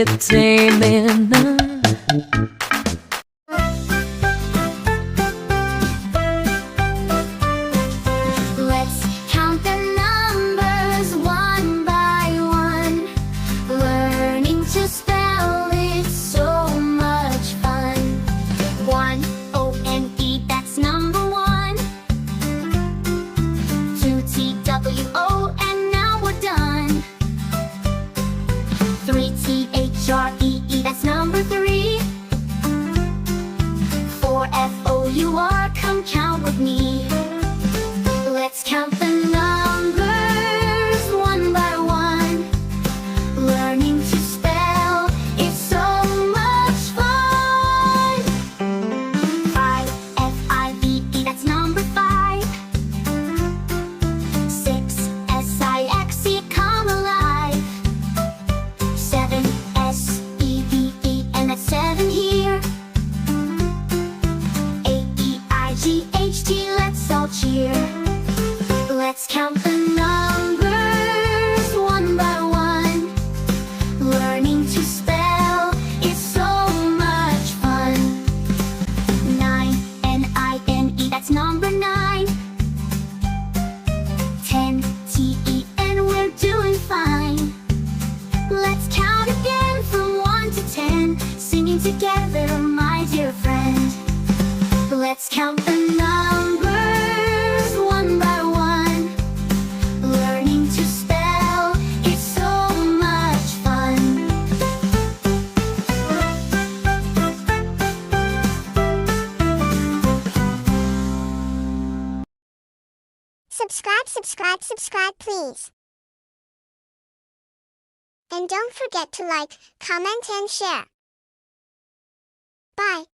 Tamanna. Let's count the numbers one by one. Learning to spell, it's so much fun. One, O-N-E, that's number one. Two, T-W-O, and now we're done. Three, T-H-R-E-E, that's number three. Four, F-O-U-R, come count with me. Let's count the numbers one by one. Learning to spell, it's so much fun. Five, F-I-V-E, that's number five. Six, S-I-X-E, come alive. Seven, S-E-V-E, and that's seven here. Eight, E-I-G-H-T, let's all cheer. Let's count the numbers one by one. Learning to spell is so much fun. Nine, N-I-N-E, that's number nine. 10, T-E-N, we're doing fine. Let's count again from 1 to 10, singing together, my dear friend. Let's count the numbers one by one. Learning to spell, it's so much fun. Subscribe, please. And don't forget to like, comment, and share. Bye.